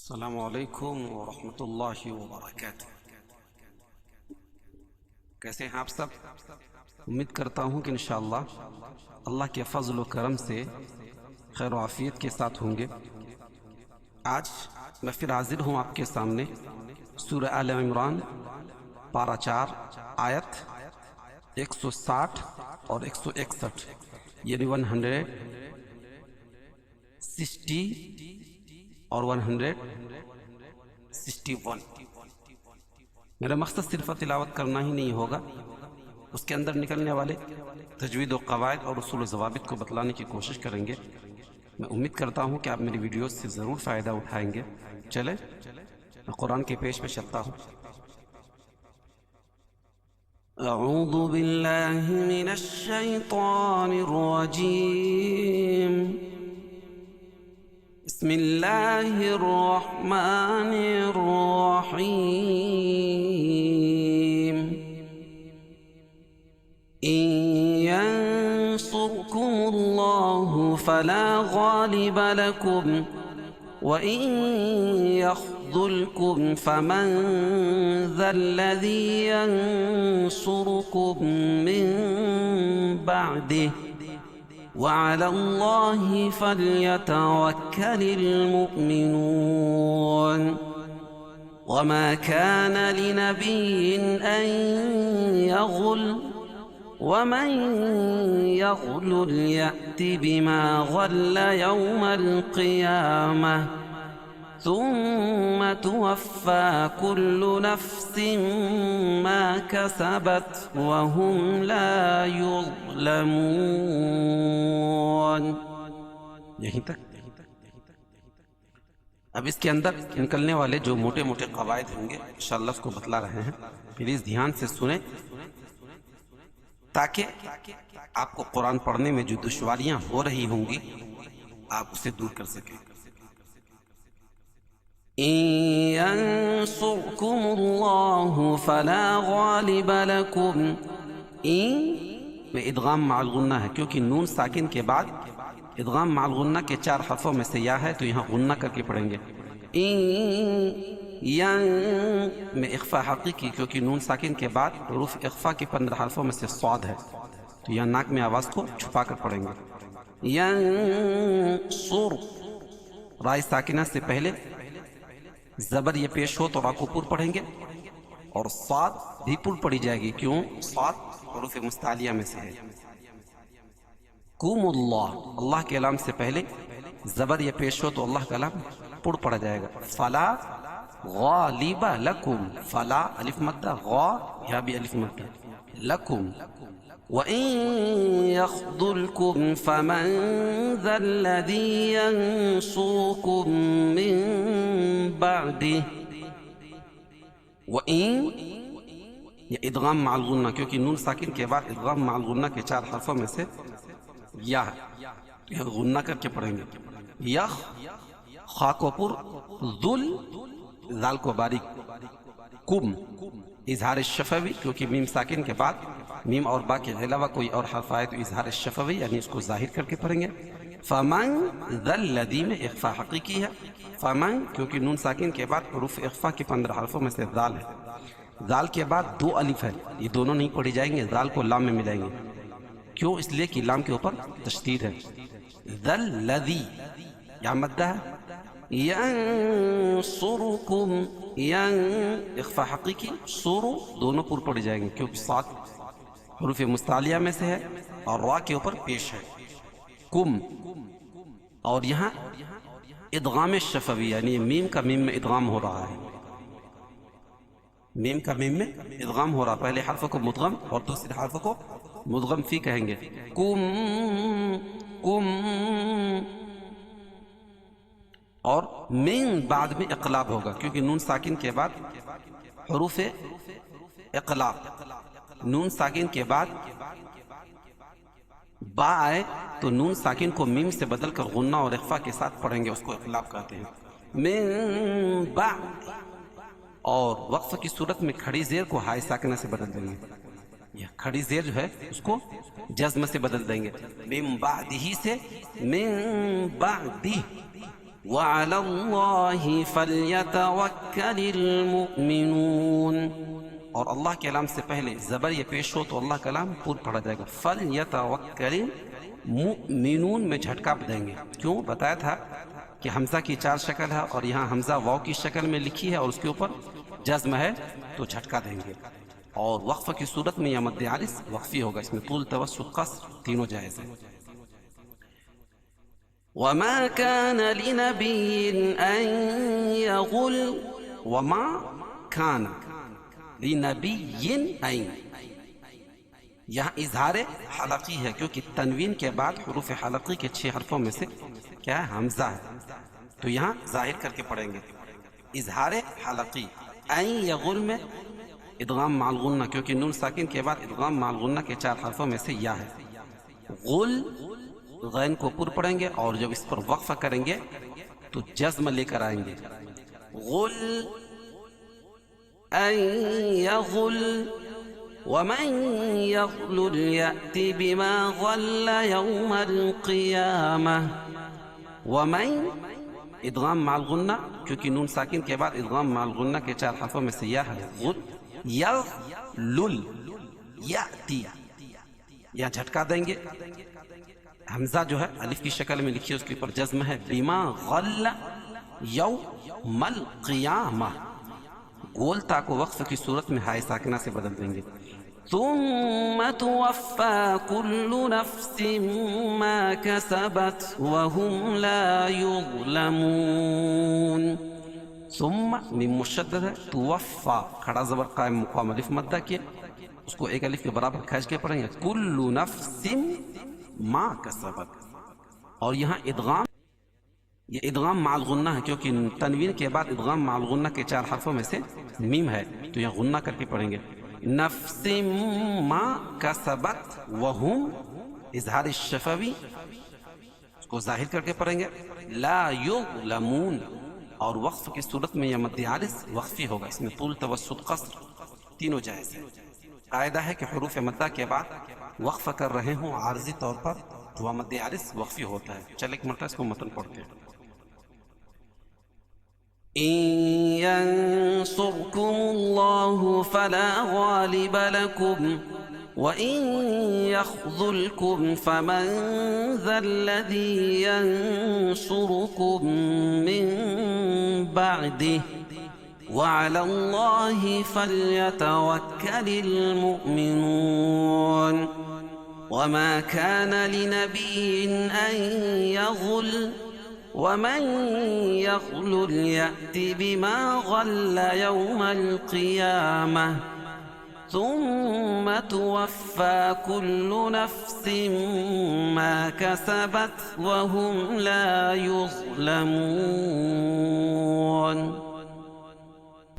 السلام علیکم ورحمۃ اللہ وبرکاتہ۔ کیسے ہیں آپ سب؟ امید کرتا ہوں کہ انشاءاللہ اللہ کے فضل و کرم سے خیر و عافیت کے ساتھ ہوں گے۔ آج میں پھر حاضر ہوں آپ کے سامنے سورہ آل عمران پارہ 4 آیت 160 اور 161، یعنی 160 اور 161۔ میرا مقصد صرف تلاوت کرنا ہی نہیں ہوگا، اس کے اندر نکلنے والے تجوید و قواعد اور اصول و ضوابط کو بتلانے کی کوشش کریں گے۔ میں امید کرتا ہوں کہ آپ میری ویڈیوز سے ضرور فائدہ اٹھائیں گے۔ چلیں میں قرآن کے پیش میں چلتا ہوں۔ اعوذ باللہ من الشیطان الرجیم، بسم اللہ الرحمن الرحیم۔ ان ینصرکم اللہ فلا غالب لکم وَإِن يَخْذُلْكُمْ فَمَنْ ذَا الَّذِي يَنصُرُكُمْ مِنْ بَعْدِهِ وَعَلَى اللَّهِ فَلْيَتَوَكَّلِ الْمُؤْمِنُونَ۔ وَمَا كَانَ لِنَبِيٍّ أَنْ يَغُلَّ وَمَنْ يَغْلُلْ يَأْتِ بِمَا غَلَّ يَوْمَ الْقِيَامَةِ ثُمَّ تُوَفَّى كُلُّ نَفْسٍ مَا كَسَبَتْ وَهُمْ لَا يُظْلَمُونَ۔ یہیں تک۔ اب اس کے اندر نکلنے والے جو موٹے موٹے قواعد ہوں گے انشاءاللہ اس کو بتلا رہے ہیں، پلیز دھیان سے سنیں تاکہ آپ کو قرآن پڑھنے میں جو دشواریاں ہو رہی ہوں گی آپ اسے دور کر سکیں۔ ان ینصرکم اللہ فلا غالب لکم، ان میں ادغام مع الغنہ ہے کیونکہ نون ساکن کے بعد ادغام مع الغنہ کے 4 حرفوں میں سے یا ہے تو یہاں غنہ کر کے پڑھیں گے۔ ین میں اخفاء حقیقی کیونکہ نون ساکن کے بعد حروف اخفاء کے 15 حرفوں میں سے صاد ہے تو یہاں ناک میں آواز کو چھپا کر پڑھیں گے۔ ینصر، رائے ساکنہ سے پہلے زبر یہ پیش ہو تو را کو پر پڑھیں گے اور صاد بھی پر پڑھی جائے گی، کیوں؟ صاد حروف مستعلیہ میں سے ہے۔ کم اللہ، اللہ کے لام سے پہلے زبر یہ پیش ہو تو اللہ کا لام پر پڑھا جائے گا۔ فلا غالب لکم، فلا الف مدہ، غا یا بھی الف مدہ، لکم۔ وَإِن يَخْذُلْكُمْ فَمَنْ ذَا الَّذِي يَنصُرُكُمْ مِنْ بَعْدِهِ وَإِن، یہ ادغام مع الغنہ کیونکہ نون ساکن کے بعد ادغام مع الغنہ کے 4 حرفوں میں سے یا ہے، یہ غنہ کر کے پڑھیں گے۔ یخ، خا کو پر، ذل، ذال کو باریک، کم، اظہار شفوی کیونکہ میم ساکن کے بعد میم اور با کے علاوہ کوئی اور حرف آئے تو اظہار شفوی یعنی اس کو ظاہر کر کے پڑھیں گے۔ فمن ذا الذی میں اخفاء حقیقی ہے، فمن کیونکہ نون ساکن کے بعد حروف اخفاء کے 15 حرفوں میں سے ذال ہے، ذال کے بعد 2 الف ہے، یہ دونوں نہیں پڑھی جائیں گے، ذال کو لام میں ملائیں گے، کیوں؟ اس لیے کہ لام کے اوپر تشدید ہے۔ ذا الذی یہاں مدہ ہے، ینصرکم، ین اخفاء حقیقی، سورو دونوں پر پڑھ جائیں گے کیونکہ صاد حروف مستعلیہ میں سے ہے اور را کے اوپر پیش ہے۔ کم، اور یہاں ادغام شفوی یعنی میم کا میم میں ادغام ہو رہا ہے، میم کا میم میں ادغام ہو رہا، پہلے حرف کو مدغم اور دوسرے حرف کو مدغم فی کہیں گے۔ کم کم، اور من بعد میں اقلاب ہوگا کیونکہ نون ساکن کے بعد حروف اقلاب، نون ساکن کے بعد با آئے تو نون ساکن کو میم سے بدل کر غنہ اور اخفاء کے ساتھ پڑھیں گے، اس کو اقلاب کہتے ہیں۔ من بعد، اور وقف کی صورت میں کھڑی زیر کو ہائے ساکنہ سے بدل دیں گے، یہ کھڑی زیر جو ہے اس کو جزم سے بدل دیں گے، من بعدہ سے من بعدہ، وعلى الله فليتوكل المؤمنون. اور اللہ کے کلام سے پہلے زبر یہ پیش ہو تو اللہ کلام پورا پڑھا جائے گا. فلیتوکل المؤمنون میں جھٹکا دیں گے. کیوں؟ بتایا تھا کہ حمزہ کی 4 شکل ہے اور یہاں حمزہ واو کی شکل میں لکھی ہے اور اس کے اوپر جزم ہے تو جھٹکا دیں گے. اور وقف کی صورت میں یہ مد عارض وقفی ہوگا. اس میں طول توسط قصر تینوں جائز ہیں. وما كان لنبي أن يغل وما كان لنبي أن. یہاں اظہار حلقی ہے کیونکہ تنوین کے بعد حروف حلقی کے 6 حرفوں میں سے کیا ہے؟ حمزہ ہے. تو یہاں ظاہر کر کے پڑھیں گے اظہار حلقی. این یغل میں ادغام مع الغنہ کیونکہ نون ساکن کے بعد ادغام مع الغنہ کے 4 حرفوں میں سے یا ہے. غل غین کو پر پڑھیں گے اور جب اس پر وقفہ کریں گے تو جزم لے کر آئیں گے. غل ان یغل ومن یغل یأت بما غل یوم القیامہ. ومن ادغام مع الغنہ کیونکہ نون ساکن کے بعد ادغام مع الغنہ کے 4 حرفوں میں سے یا ہے. غل یغلل یأتی یا جھٹکا دیں گے. حمزہ جو ہے الف کی شکل میں لکھی ہے اس کے اوپر جزم ہے. بما غل یوم القیامہ. گول تا کو وقف کی صورت میں ہائے ساکنہ سے بدل دیں گے. ثم توفى كل نفس ما كسبت وهم لا يظلمون. ثم میم مشدد ہے. توفى کھڑا زبر قائم مقام الف مدہ کیا اس کو ایک الف کے برابر کھینچ کے پڑھیں گے. کل نفس ما کسبت. اور یہاں ادغام یہ ادغام مع الغنہ ہے کیونکہ تنوین کے بعد ادغام مع الغنہ کے 4 حرفوں میں سے میم ہے تو یہاں غنہ کر کے پڑھیں گے. نفس ما کسبت وہم اظہار الشفوی اس کو ظاہر کر کے پڑھیں گے. لا یظلمون اور وقف کی صورت میں یہ مد عارض وقفی ہوگا. اس میں طول توسط قصر تینوں جائز ہے. قاعدہ ہے کہ حروف مدہ کے بعد وقفہ کر رہے ہوں عارضی طور پر تو وہ مد عارض وقفی ہوتا ہے. چل ایک مرتبہ اس کو متن پڑھتے ہیں. إن ينصركم الله فلا غالب لكم وإن يخذلكم فمن ذا الذي ينصركم من بعده وعلى الله فليتوكل المؤمنون. وما كان لنبي أن يغل ومن يغل يأت بما غل يوم القيامة ثم توفى كل نفس ما كسبت وهم لا يظلمون.